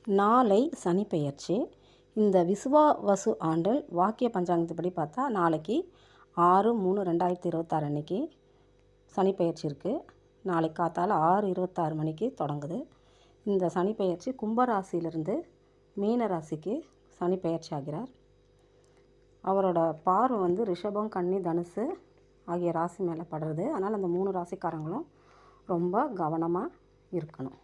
நாளை சனி பெயர்ச்சி. இந்த விசுவாவசு ஆண்டில் வாக்கிய பஞ்சாங்கத்துப்படி பார்த்தா நாளைக்கு 6/3/2026 அன்னைக்கு சனி பெயர்ச்சி இருக்குது. நாளைக்கு காத்தால 6:26 மணிக்கு தொடங்குது. இந்த சனி பெயர்ச்சி கும்பராசியிலிருந்து மீன ராசிக்கு சனி பெயர்ச்சி ஆகிறார். அவரோட பார்வை ரிஷபம், கன்னி, தனுசு ஆகிய ராசி மேலே படுறது. அதனால் அந்த 3 ராசிக்காரங்களும் ரொம்ப கவனமாக இருக்கணும்.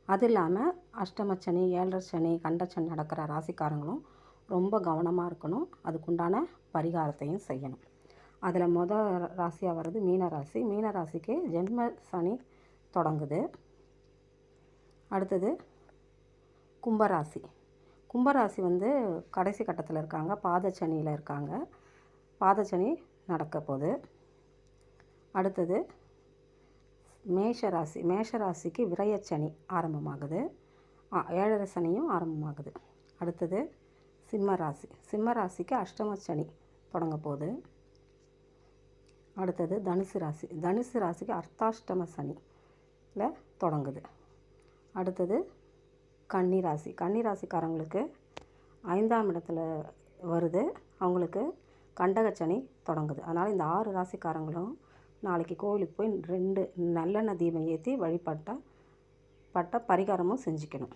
அது இல்லாமல் அஷ்டமச்சனி, 7.5 சனி, கண்டச்சனி நடக்கிற ராசிக்காரங்களும் ரொம்ப கவனமாக இருக்கணும். அதுக்குண்டான பரிகாரத்தையும் செய்யணும். அதில் ராசியாக வர்றது மீன ராசி. மீன ராசிக்கு ஜென்ம சனி தொடங்குது. அடுத்தது கும்பராசி. கும்பராசி கடைசி கட்டத்தில் இருக்காங்க, பாதச்சனியில் இருக்காங்க. பாதச்சனி நடக்க போகுது. அடுத்தது மேஷராசி. மேஷராசிக்கு விரயச்சனி ஆரம்பமாகுது. 7.5 சனியும் ஆரம்பமாகுது. அடுத்தது சிம்மராசி. சிம்மராசிக்கு அஷ்டமச்சனி தொடங்க போகுது. அடுத்தது தனுசு ராசி. தனுசு ராசிக்கு அர்த்தாஷ்டம சனியில் தொடங்குது. அடுத்தது கன்னிராசி. கன்னிராசிக்காரங்களுக்கு 5ஆம் இடத்துல வருது. அவங்களுக்கு கண்டகச்சனி தொடங்குது. அதனால் இந்த 6 ராசிக்காரங்களும் நாளைக்கு கோவிலுக்கு போய் 2 நல்லெண்ணெய் தீபம் ஏற்றி வழிபட்ட பரிகாரமும் செஞ்சுக்கணும்.